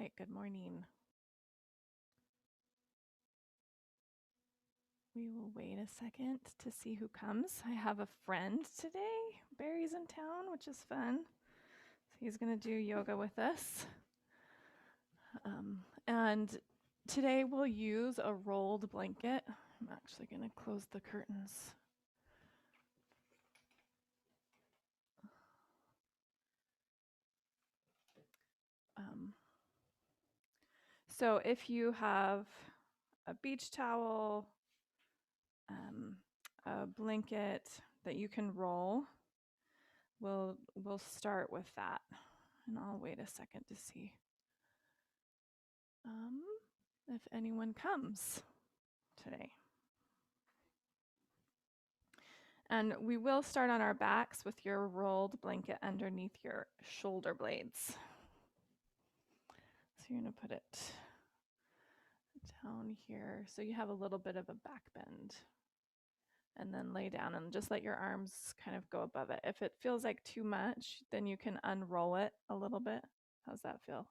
right, good morning. We will wait a second to see who comes. I have a friend today. Barry's in town, which is fun. So he's going to do yoga with us. And today we'll use a rolled blanket. I'm actually going to close the curtains. So if you have a beach towel, a blanket that you can roll, we'll start with that. And I'll wait a second to see if anyone comes today. And we will start on our backs with your rolled blanket underneath your shoulder blades. So you're going to put it down here so you have a little bit of a back bend. And then lay down and just let your arms kind of go above it. If it feels like too much, then you can unroll it a little bit. How's that feel?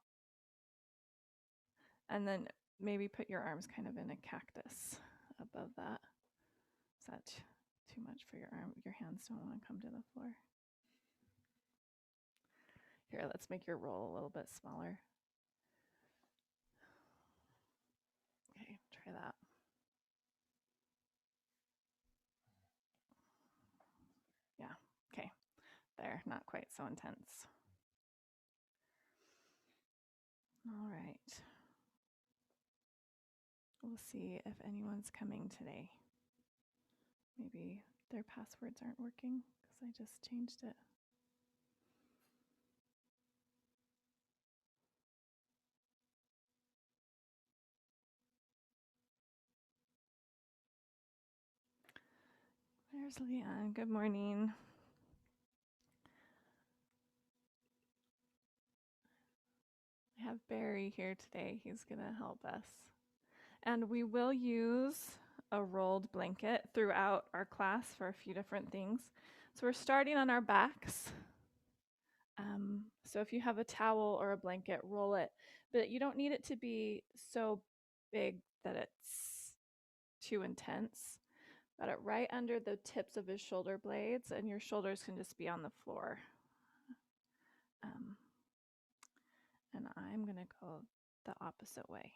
And then maybe put your arms kind of in a cactus above that. Is that too much for your arm? Your hands don't want to come to the floor. Here, let's make your roll a little bit smaller. Okay, try that. Yeah, okay. There, not quite so intense. All right. We'll see if anyone's coming today. Maybe their passwords aren't working because I just changed it. There's Leanne. Good morning. I have Barry here today. He's going to help us. And we will use a rolled blanket throughout our class for a few different things. So we're starting on our backs. So if you have a towel or a blanket, roll it. But you don't need it to be so big that it's too intense. Got it right under the tips of his shoulder blades, and your shoulders can just be on the floor. And I'm going to go the opposite way.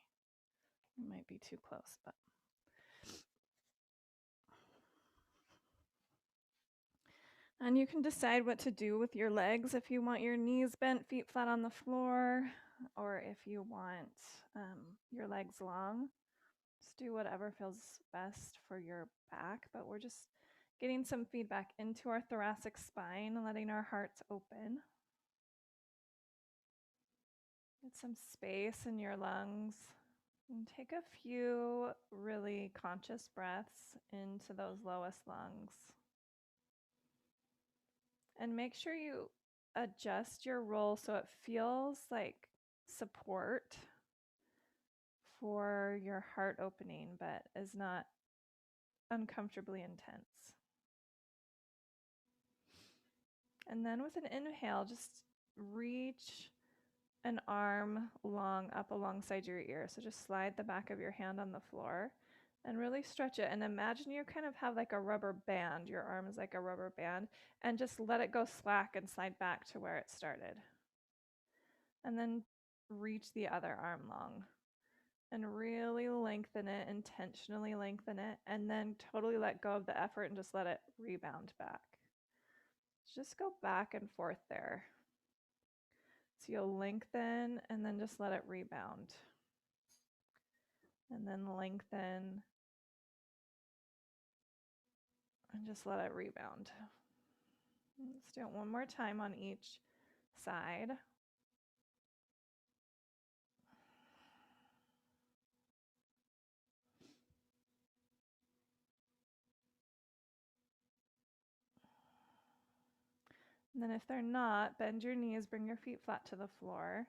It might be too close, but. And you can decide what to do with your legs, if you want your knees bent, feet flat on the floor, or if you want your legs long. Just do whatever feels best for your back, but we're just getting some feedback into our thoracic spine and letting our hearts open. Get some space in your lungs. And take a few really conscious breaths into those lowest lungs. And make sure you adjust your roll so it feels like support for your heart opening, but is not uncomfortably intense. And then with an inhale, just reach an arm long up alongside your ear. So just slide the back of your hand on the floor and really stretch it. And imagine you kind of have like a rubber band. Your arm is like a rubber band. And just let it go slack and slide back to where it started. And then reach the other arm long. And really lengthen it, intentionally lengthen it. And then totally let go of the effort and just let it rebound back. Just go back and forth there. So you'll lengthen and then just let it rebound. And then lengthen and just let it rebound. Let's do it one more time on each side. And then if they're not, bend your knees, bring your feet flat to the floor.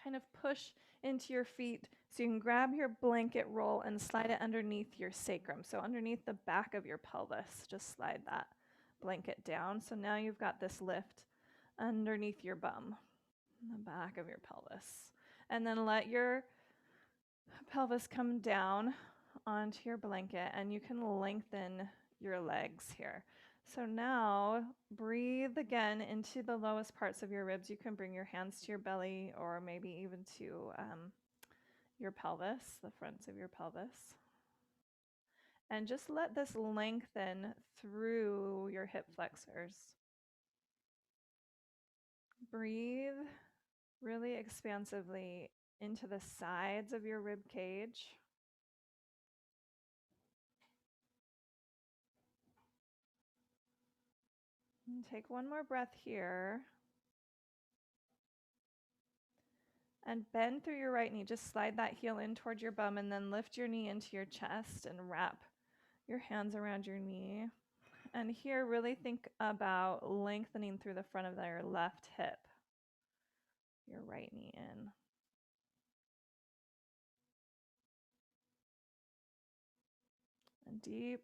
Kind of push into your feet so you can grab your blanket roll and slide it underneath your sacrum. So underneath the back of your pelvis, just slide that blanket down. So now you've got this lift underneath your bum, in the back of your pelvis. And then let your pelvis come down onto your blanket, and you can lengthen your legs here. So now breathe again into the lowest parts of your ribs. You can bring your hands to your belly or maybe even to your pelvis, the fronts of your pelvis. And just let this lengthen through your hip flexors. Breathe really expansively into the sides of your rib cage. And take one more breath here. And bend through your right knee. Just slide that heel in toward your bum and then lift your knee into your chest and wrap your hands around your knee. And here, really think about lengthening through the front of your left hip, your right knee in. A deep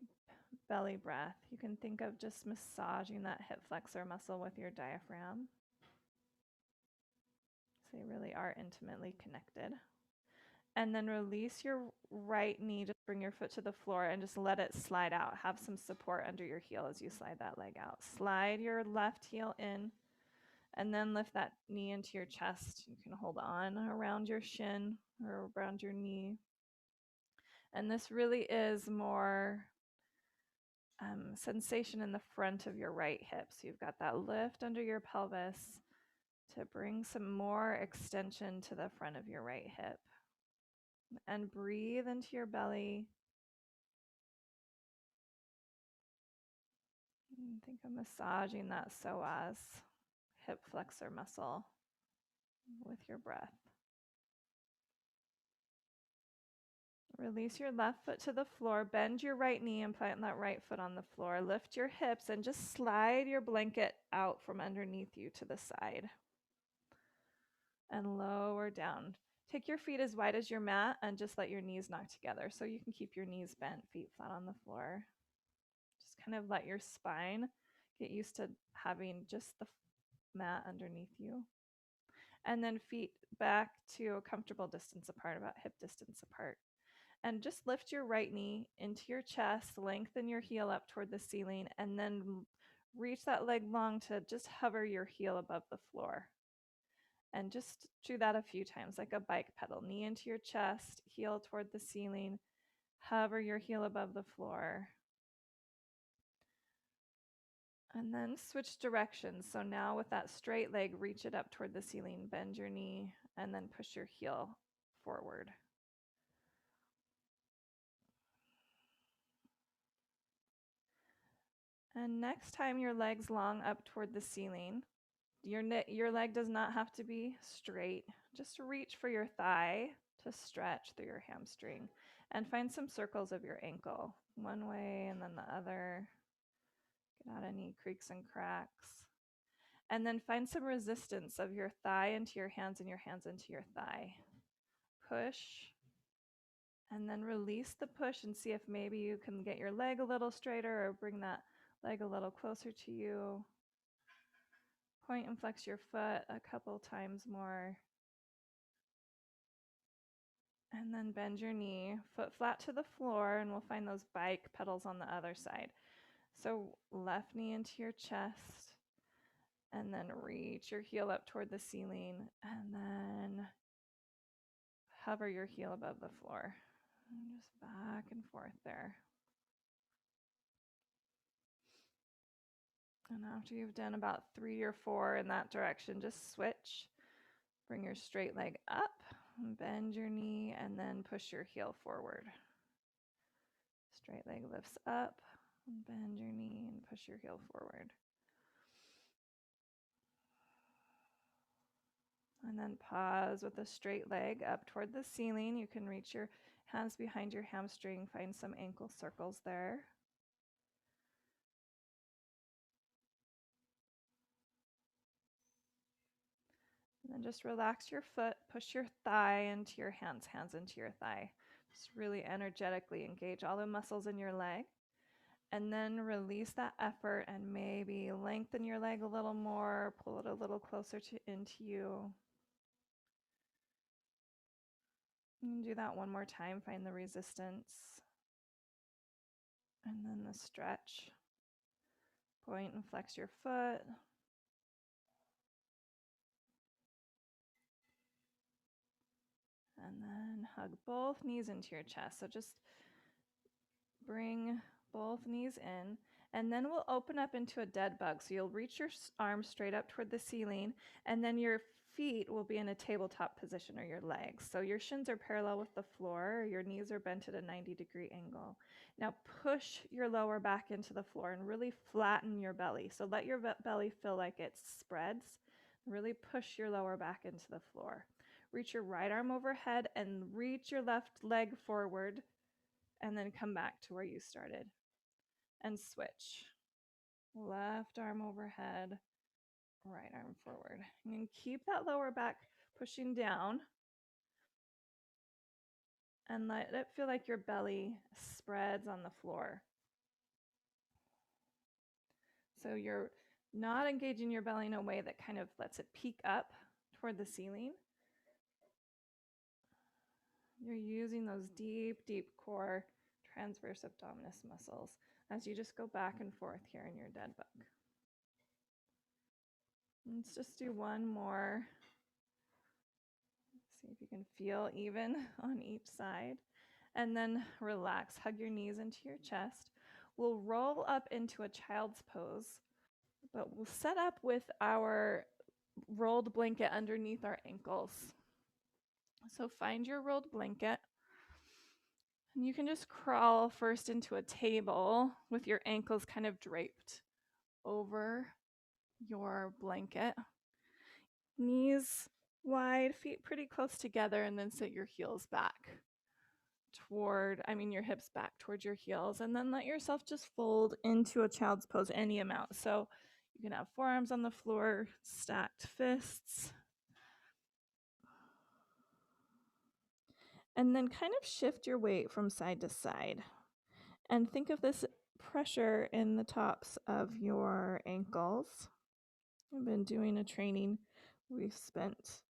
belly breath. You can think of just massaging that hip flexor muscle with your diaphragm. So they really are intimately connected. And then release your right knee. Just bring your foot to the floor and just let it slide out. Have some support under your heel as you slide that leg out. Slide your left heel in and then lift that knee into your chest. You can hold on around your shin or around your knee. And this really is more sensation in the front of your right hip. So you've got that lift under your pelvis to bring some more extension to the front of your right hip. And breathe into your belly. And think of massaging that psoas, hip flexor muscle, with your breath. Release your left foot to the floor. Bend your right knee and plant that right foot on the floor. Lift your hips and just slide your blanket out from underneath you to the side. And lower down. Take your feet as wide as your mat and just let your knees knock together so you can keep your knees bent, feet flat on the floor. Just kind of let your spine get used to having just the mat underneath you. And then feet back to a comfortable distance apart, about hip distance apart. And just lift your right knee into your chest, lengthen your heel up toward the ceiling, and then reach that leg long to just hover your heel above the floor. And just do that a few times, like a bike pedal. Knee into your chest, heel toward the ceiling, hover your heel above the floor. And then switch directions. So now with that straight leg, reach it up toward the ceiling, bend your knee, and then push your heel forward. And next time your leg's long up toward the ceiling, your leg does not have to be straight. Just reach for your thigh to stretch through your hamstring and find some circles of your ankle, one way and then the other. Get out any creaks and cracks. And then find some resistance of your thigh into your hands and your hands into your thigh. Push and then release the push and see if maybe you can get your leg a little straighter or bring that leg a little closer to you. Point and flex your foot a couple times more. And then bend your knee, foot flat to the floor, and we'll find those bike pedals on the other side. So left knee into your chest, and then reach your heel up toward the ceiling, and then hover your heel above the floor. And just back and forth there. And after you've done about 3 or 4 in that direction, just switch. Bring your straight leg up, bend your knee, and then push your heel forward. Straight leg lifts up, bend your knee, and push your heel forward. And then pause with a straight leg up toward the ceiling. You can reach your hands behind your hamstring, find some ankle circles there. And then just relax your foot, push your thigh into your hands, hands into your thigh. Just really energetically engage all the muscles in your leg. And then release that effort and maybe lengthen your leg a little more, pull it a little closer into you. You can do that one more time, find the resistance. And then the stretch. Point and flex your foot. And then hug both knees into your chest. So just bring both knees in. And then we'll open up into a dead bug. So you'll reach your arms straight up toward the ceiling, and then your feet will be in a tabletop position, or your legs. So your shins are parallel with the floor, your knees are bent at a 90-degree angle. Now push your lower back into the floor and really flatten your belly. So let your belly feel like it spreads. Really push your lower back into the floor. Reach your right arm overhead and reach your left leg forward, and then come back to where you started. And switch. Left arm overhead, right arm forward. And keep that lower back pushing down, and let it feel like your belly spreads on the floor. So you're not engaging your belly in a way that kind of lets it peek up toward the ceiling. You're using those deep, deep core transverse abdominis muscles as you just go back and forth here in your dead bug. Let's just do one more. See if you can feel even on each side. And then relax. Hug your knees into your chest. We'll roll up into a child's pose, but we'll set up with our rolled blanket underneath our ankles. So find your rolled blanket. And you can just crawl first into a table with your ankles kind of draped over your blanket. Knees wide, feet pretty close together, and then sit your heels back your hips back towards your heels, and then let yourself just fold into a child's pose any amount. So you can have forearms on the floor, stacked fists. And then kind of shift your weight from side to side. And think of this pressure in the tops of your ankles. I've been doing a training. We've spent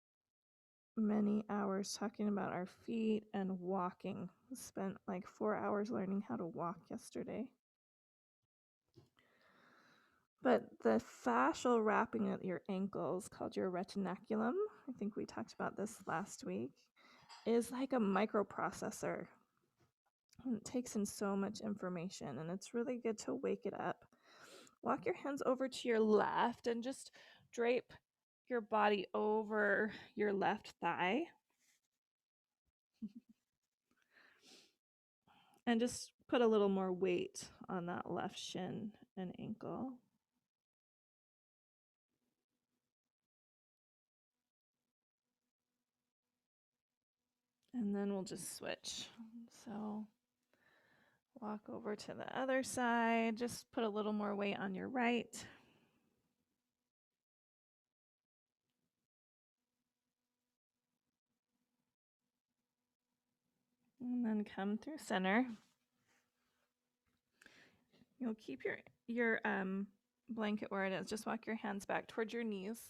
many hours talking about our feet and walking. We spent like 4 hours learning how to walk yesterday. But the fascial wrapping at your ankles, called your retinaculum, I think we talked about this last week, is like a microprocessor. And it takes in so much information, and it's really good to wake it up. Walk your hands over to your left and just drape your body over your left thigh. And just put a little more weight on that left shin and ankle. And then we'll just switch. So walk over to the other side. Just put a little more weight on your right. And then come through center. You'll keep your blanket where it is. Just walk your hands back towards your knees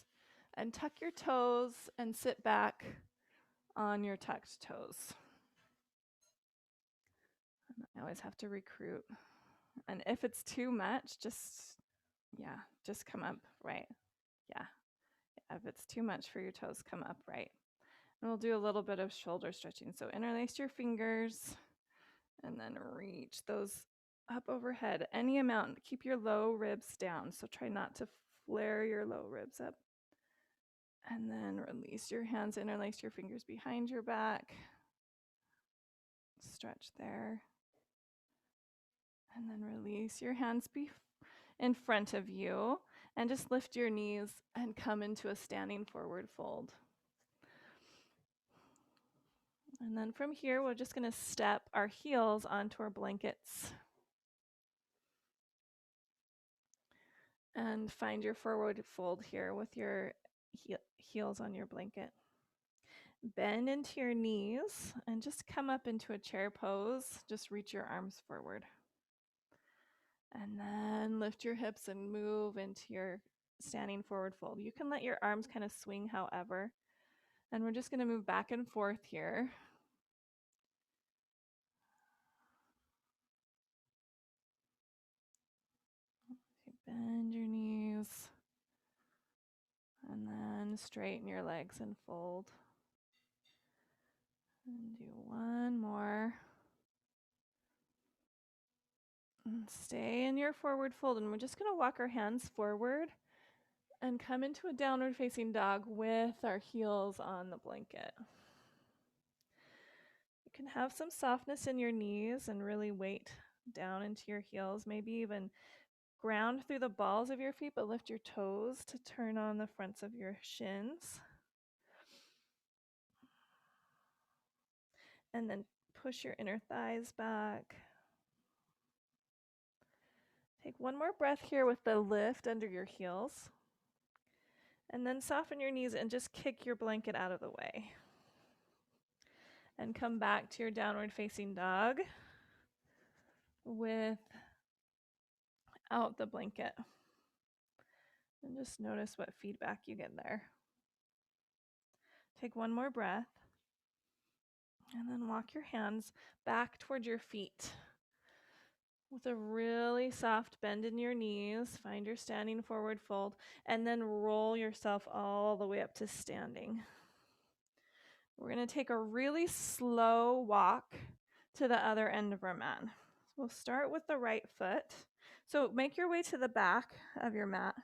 and tuck your toes and sit back on your tucked toes. And I always have to recruit. And if it's too much, just come up right. Yeah. If it's too much for your toes, come upright. And we'll do a little bit of shoulder stretching. So interlace your fingers and then reach those up overhead. Any amount. Keep your low ribs down. So try not to flare your low ribs up. And then release your hands, interlace your fingers behind your back. Stretch there. And then release your hands in front of you. And just lift your knees and come into a standing forward fold. And then from here, we're just going to step our heels onto our blankets. And find your forward fold here with your heels on your blanket. Bend into your knees and just come up into a chair pose. Just reach your arms forward. And then lift your hips and move into your standing forward fold. You can let your arms kind of swing however. And we're just going to move back and forth here. Bend your knees. And then straighten your legs and fold. And do one more. And stay in your forward fold. And we're just going to walk our hands forward and come into a downward facing dog with our heels on the blanket. You can have some softness in your knees and really weight down into your heels. Maybe even ground through the balls of your feet, but lift your toes to turn on the fronts of your shins. And then push your inner thighs back. Take one more breath here with the lift under your heels. And then soften your knees and just kick your blanket out of the way. And come back to your downward facing dog without the blanket. And just notice what feedback you get there. Take one more breath. And then walk your hands back toward your feet. With a really soft bend in your knees, find your standing forward fold, and then roll yourself all the way up to standing. We're going to take a really slow walk to the other end of our mat. So we'll start with the right foot. So make your way to the back of your mat,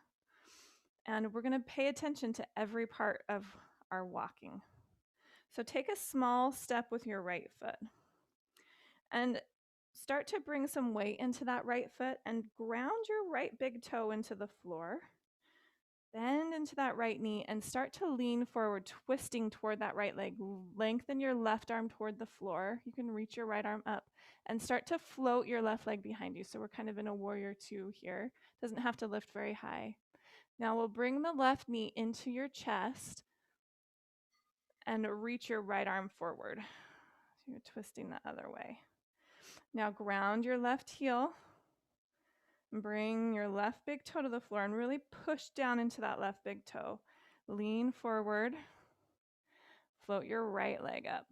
and we're going to pay attention to every part of our walking. So take a small step with your right foot, and start to bring some weight into that right foot and ground your right big toe into the floor. Bend into that right knee and start to lean forward, twisting toward that right leg. Lengthen your left arm toward the floor. You can reach your right arm up and start to float your left leg behind you. So we're kind of in a warrior two here. Doesn't have to lift very high. Now we'll bring the left knee into your chest and reach your right arm forward. So you're twisting the other way. Now ground your left heel. Bring your left big toe to the floor and really push down into that left big toe. Lean forward. Float your right leg up.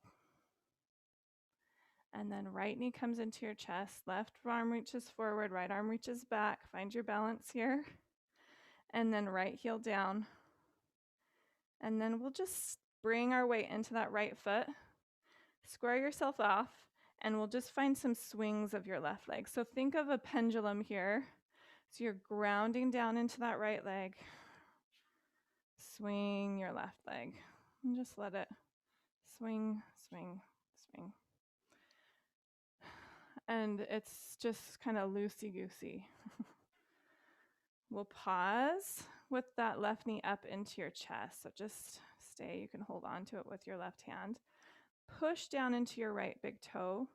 And then right knee comes into your chest. Left arm reaches forward. Right arm reaches back. Find your balance here. And then right heel down. And then we'll just bring our weight into that right foot. Square yourself off. And we'll just find some swings of your left leg. So think of a pendulum here. So you're grounding down into that right leg. Swing your left leg. And just let it swing, swing, swing. And it's just kind of loosey-goosey. We'll pause with that left knee up into your chest. So just stay. You can hold on to it with your left hand. Push down into your right big toe.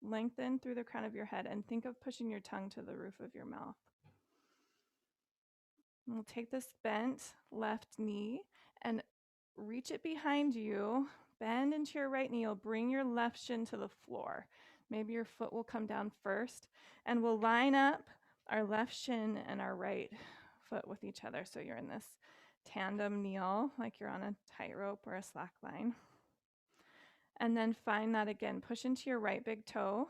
Lengthen through the crown of your head and think of pushing your tongue to the roof of your mouth. And we'll take this bent left knee and reach it behind you. Bend into your right knee. You'll bring your left shin to the floor. Maybe your foot will come down first. And we'll line up our left shin and our right foot with each other. So you're in this tandem kneel, like you're on a tightrope or a slack line. And then find that again. Push into your right big toe.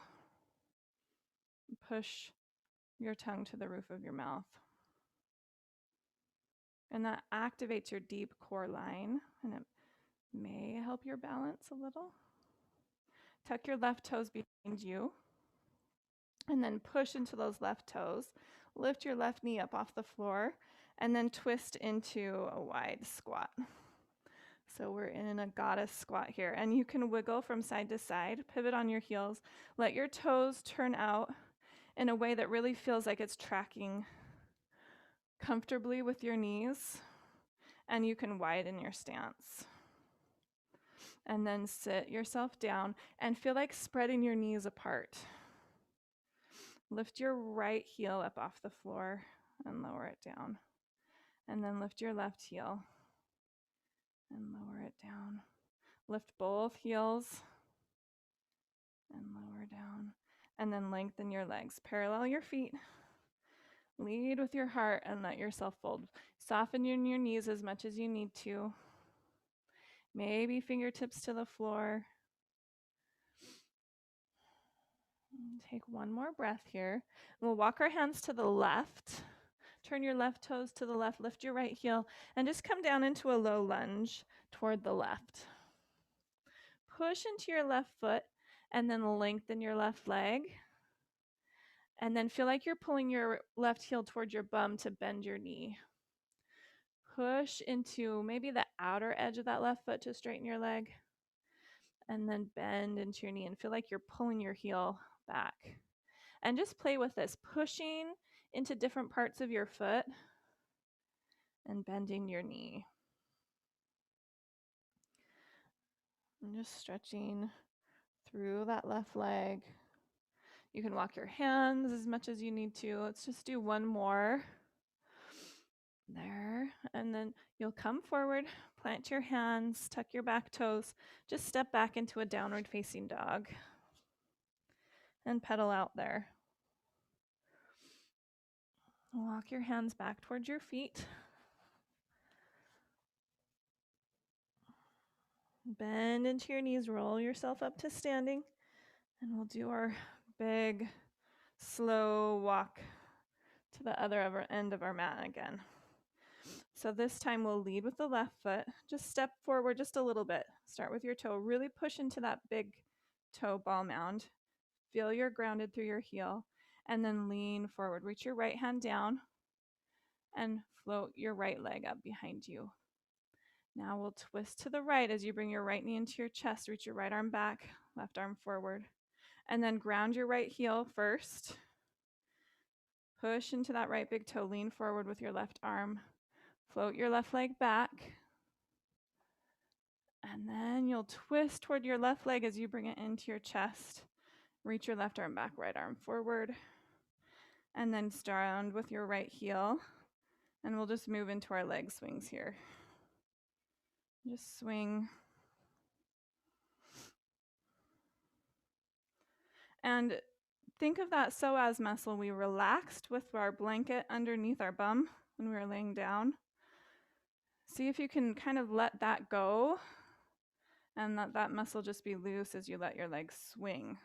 Push your tongue to the roof of your mouth. And that activates your deep core line, and it may help your balance a little. Tuck your left toes behind you, and then push into those left toes. Lift your left knee up off the floor, and then twist into a wide squat. So we're in a goddess squat here, and you can wiggle from side to side, pivot on your heels, let your toes turn out in a way that really feels like it's tracking comfortably with your knees, and you can widen your stance. And then sit yourself down and feel like spreading your knees apart. Lift your right heel up off the floor and lower it down. And then lift your left heel and lower it down. Lift both heels and lower down. And then lengthen your legs. Parallel your feet. Lead with your heart and let yourself fold. Soften your knees as much as you need to. Maybe fingertips to the floor. Take one more breath here. We'll walk our hands to the left. turn your left toes to the left, lift your right heel, and just come down into a low lunge toward the left. Push into your left foot, and then lengthen your left leg. And then feel like you're pulling your left heel towards your bum to bend your knee. Push into maybe the outer edge of that left foot to straighten your leg. And then bend into your knee and feel like you're pulling your heel back. And just play with this, pushing into different parts of your foot and bending your knee. And just stretching through that left leg. You can walk your hands as much as you need to. Let's just do one more. There. And then you'll come forward, plant your hands, tuck your back toes, just step back into a downward facing dog and pedal out there. Walk your hands back towards your feet. Bend into your knees, roll yourself up to standing, and we'll do our big, slow walk to the other end of our mat again. So this time we'll lead with the left foot. Just step forward just a little bit. Start with your toe. Really push into that big toe ball mound. Feel you're grounded through your heel. And then lean forward. Reach your right hand down and float your right leg up behind you. Now we'll twist to the right as you bring your right knee into your chest. Reach your right arm back, left arm forward. And then ground your right heel first. Push into that right big toe. Lean forward with your left arm. Float your left leg back. And then you'll twist toward your left leg as you bring it into your chest. Reach your left arm back, right arm forward. And then stand with your right heel. And we'll just move into our leg swings here. Just swing. And think of that psoas muscle we relaxed with our blanket underneath our bum when we were laying down. See if you can kind of let that go and let that muscle just be loose as you let your legs swing.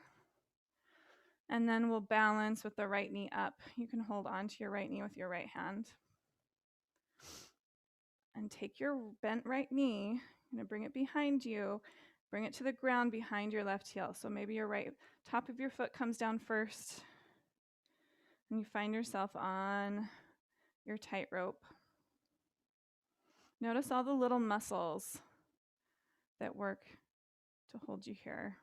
And then we'll balance with the right knee up. You can hold on to your right knee with your right hand. And take your bent right knee, I'm going to bring it behind you, bring it to the ground behind your left heel. So maybe your right top of your foot comes down first, and you find yourself on your tightrope. Notice all the little muscles that work to hold you here.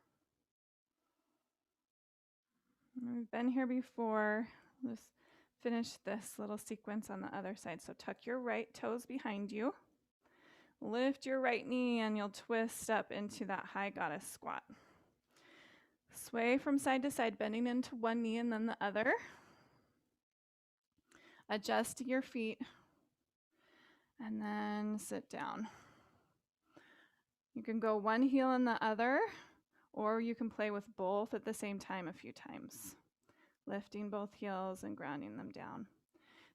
We've been here before. Let's finish this little sequence on the other side. So tuck your right toes behind you. Lift your right knee and you'll twist up into that high goddess squat. Sway from side to side, bending into one knee and then the other. Adjust your feet and then sit down. You can go one heel and the other, or you can play with both at the same time a few times, lifting both heels and grounding them down.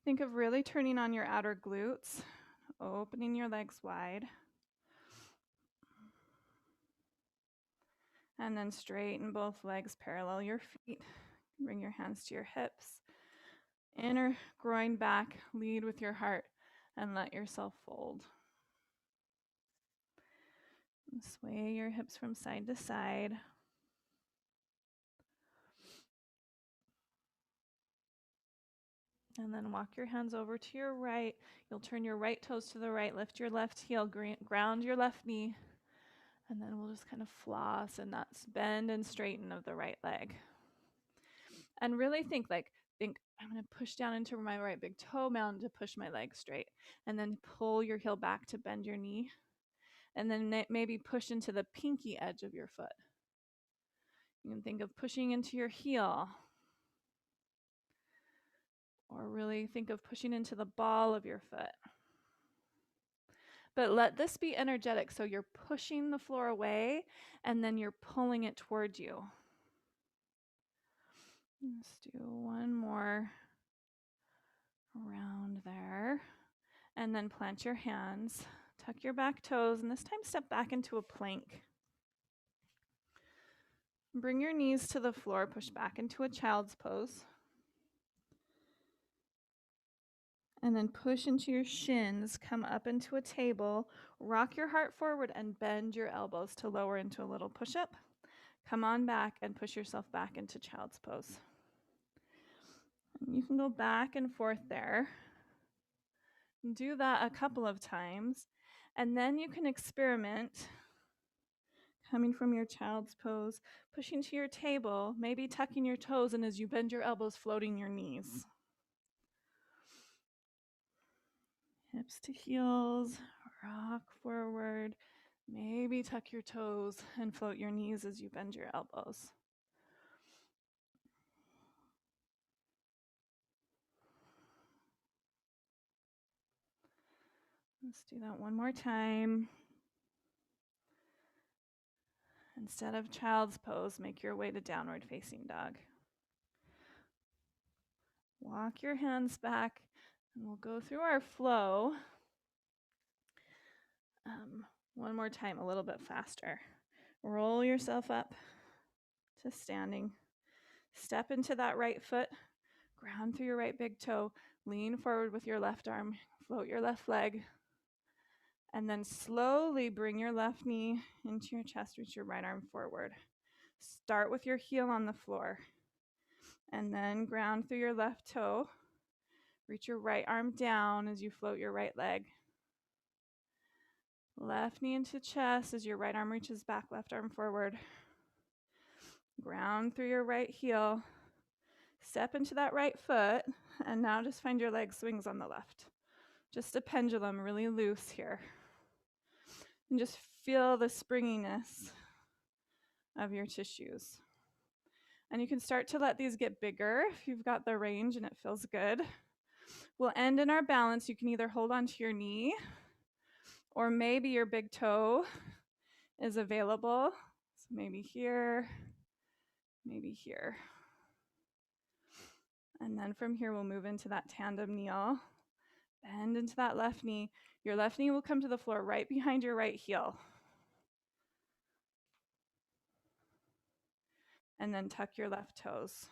Think of really turning on your outer glutes, opening your legs wide, and then straighten both legs, parallel your feet. Bring your hands to your hips. Inner groin back, lead with your heart, and let yourself fold. And sway your hips from side to side. And then walk your hands over to your right. You'll turn your right toes to the right, lift your left heel, ground your left knee. And then we'll just kind of floss, and that's bend and straighten of the right leg. And really think, I'm going to push down into my right big toe mound to push my leg straight. And then pull your heel back to bend your knee. And then maybe push into the pinky edge of your foot. You can think of pushing into your heel. Or really think of pushing into the ball of your foot. But let this be energetic. So you're pushing the floor away and then you're pulling it towards you. Let's do one more round there. And then plant your hands. Tuck your back toes. And this time step back into a plank. Bring your knees to the floor. Push back into a child's pose. And then push into your shins, come up into a table, rock your heart forward and bend your elbows to lower into a little push-up. Come on back and push yourself back into child's pose. And you can go back and forth there. Do that a couple of times, and then you can experiment coming from your child's pose, pushing to your table, maybe tucking your toes, and as you bend your elbows, floating your knees. Hips to heels, rock forward, maybe tuck your toes and float your knees as you bend your elbows. Let's do that one more time. Instead of child's pose, make your way to downward facing dog. Walk your hands back, and we'll go through our flow one more time, a little bit faster. Roll yourself up to standing. Step into that right foot, ground through your right big toe, lean forward with your left arm, float your left leg, and then slowly bring your left knee into your chest, reach your right arm forward. Start with your heel on the floor, and then ground through your left toe, reach your right arm down as you float your right leg. Left knee into chest as your right arm reaches back, left arm forward. Ground through your right heel. Step into that right foot, and now just find your leg swings on the left. Just a pendulum, really loose here. And just feel the springiness of your tissues. And you can start to let these get bigger if you've got the range and it feels good. We'll end in our balance. You can either hold onto your knee, or maybe your big toe is available. So maybe here, maybe here. And then from here, we'll move into that tandem kneel. Bend into that left knee. Your left knee will come to the floor right behind your right heel. And then tuck your left toes.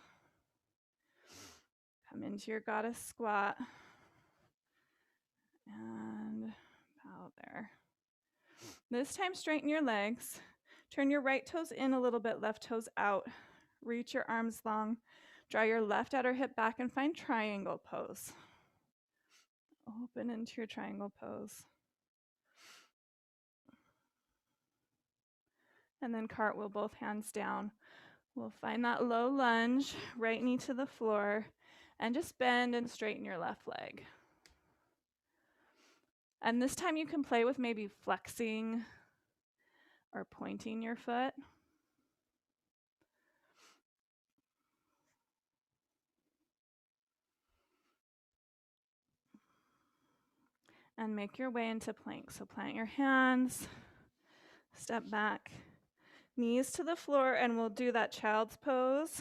Come into your goddess squat. And bow there. This time, straighten your legs. Turn your right toes in a little bit, left toes out. Reach your arms long. Draw your left outer hip back and find triangle pose. Open into your triangle pose. And then cartwheel both hands down. We'll find that low lunge, right knee to the floor, and just bend and straighten your left leg. And this time you can play with maybe flexing or pointing your foot. And make your way into plank. So plant your hands, step back, knees to the floor, and we'll do that child's pose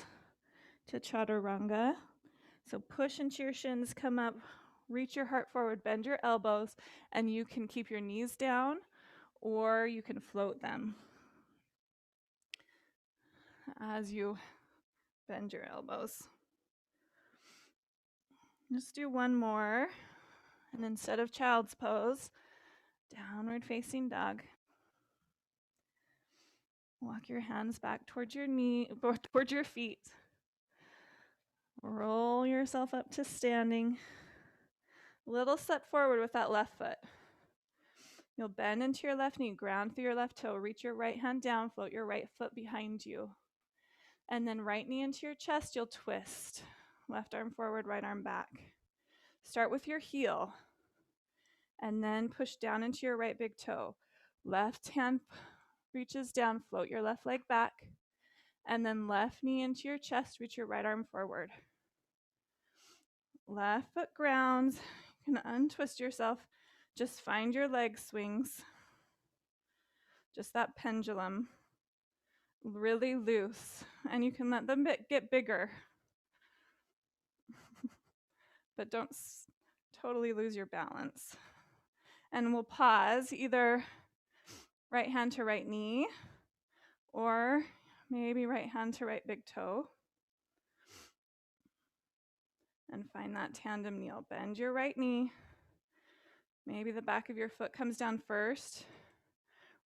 to chaturanga. So push into your shins, come up, reach your heart forward, bend your elbows, and you can keep your knees down or you can float them as you bend your elbows. Just do one more. And instead of child's pose, downward facing dog. Walk your hands back towards your towards your feet. Roll yourself up to standing. Little step forward with that left foot. You'll bend into your left knee, ground through your left toe, reach your right hand down, float your right foot behind you. And then right knee into your chest, you'll twist. Left arm forward, right arm back. Start with your heel. And then push down into your right big toe. Left hand reaches down, float your left leg back. And then left knee into your chest, reach your right arm forward. Left foot grounds. You can untwist yourself. Just find your leg swings. Just that pendulum. Really loose. And you can let them get bigger. But don't totally lose your balance. And we'll pause, either right hand to right knee, or maybe right hand to right big toe. and find that tandem kneel. Bend your right knee. Maybe the back of your foot comes down first.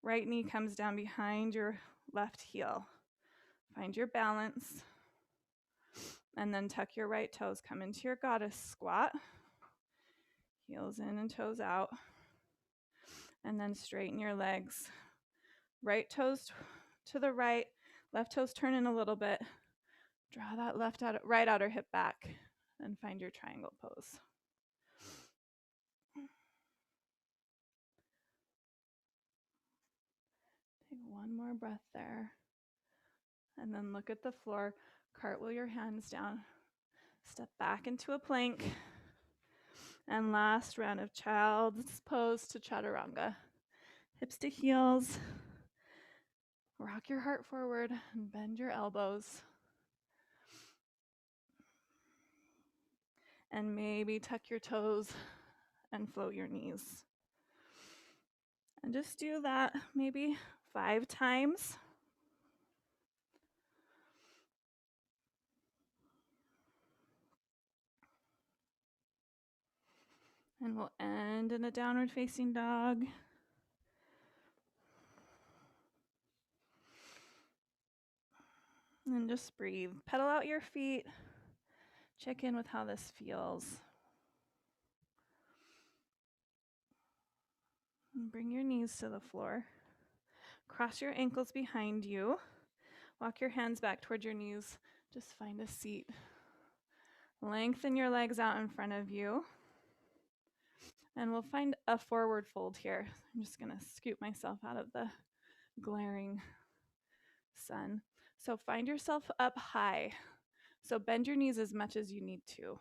Right knee comes down behind your left heel. Find your balance. And then tuck your right toes. Come into your goddess squat. Heels in and toes out. And then straighten your legs. Right toes to the right. Left toes turn in a little bit. Draw that right outer hip back. And find your triangle pose. Take one more breath there. And then look at the floor. Cartwheel your hands down. Step back into a plank. And last round of child's pose to chaturanga. Hips to heels. Rock your heart forward and bend your elbows. And maybe tuck your toes and float your knees. And just do that maybe 5 times. And we'll end in a downward facing dog. And just breathe. Pedal out your feet. Check in with how this feels. And bring your knees to the floor. Cross your ankles behind you. Walk your hands back towards your knees. Just find a seat. Lengthen your legs out in front of you. And we'll find a forward fold here. I'm just going to scoot myself out of the glaring sun. So find yourself up high. So bend your knees as much as you need to.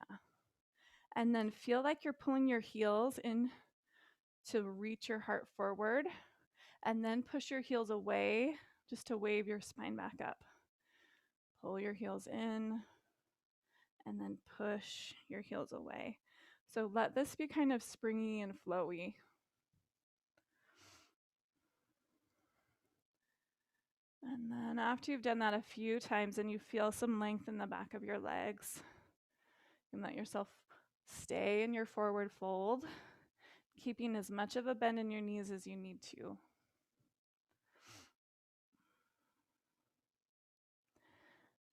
Yeah. And then feel like you're pulling your heels in to reach your heart forward. And then push your heels away just to wave your spine back up. Pull your heels in and then push your heels away. So let this be kind of springy and flowy. And then after you've done that a few times and you feel some length in the back of your legs, you can let yourself stay in your forward fold, keeping as much of a bend in your knees as you need to.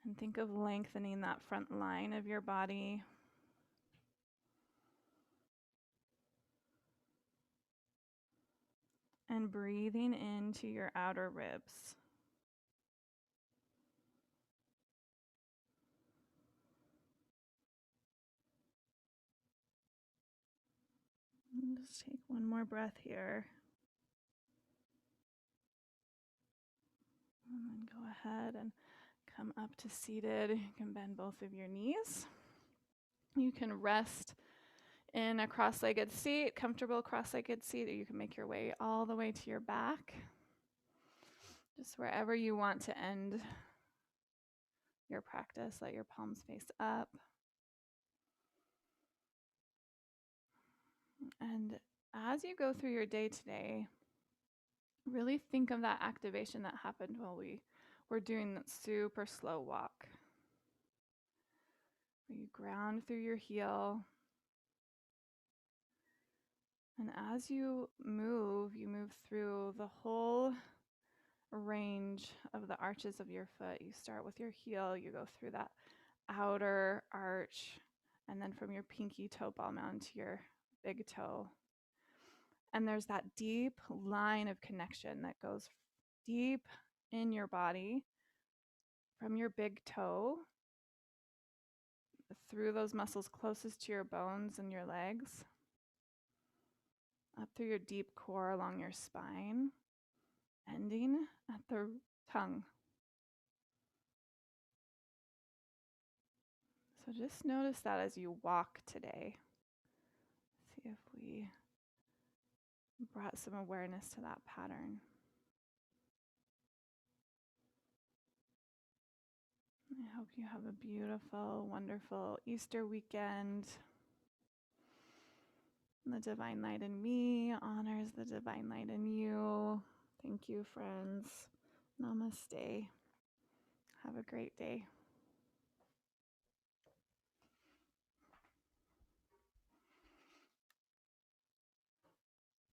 And think of lengthening that front line of your body. And breathing into your outer ribs. And just take one more breath here. And then go ahead and come up to seated. You can bend both of your knees. You can rest in a cross-legged seat, comfortable cross-legged seat, or you can make your way all the way to your back. Just wherever you want to end your practice, let your palms face up. And as you go through your day today, really think of that activation that happened while we were doing that super slow walk. Where you ground through your heel. And as you move through the whole range of the arches of your foot. You start with your heel, you go through that outer arch, and then from your pinky toe ball mound to your big toe. And there's that deep line of connection that goes deep in your body from your big toe through those muscles closest to your bones and your legs, up through your deep core along your spine, ending at the tongue. So just notice that as you walk today. See if we brought some awareness to that pattern. I hope you have a beautiful, wonderful Easter weekend. The divine light in me honors the divine light in you. Thank you, friends. Namaste. Have a great day.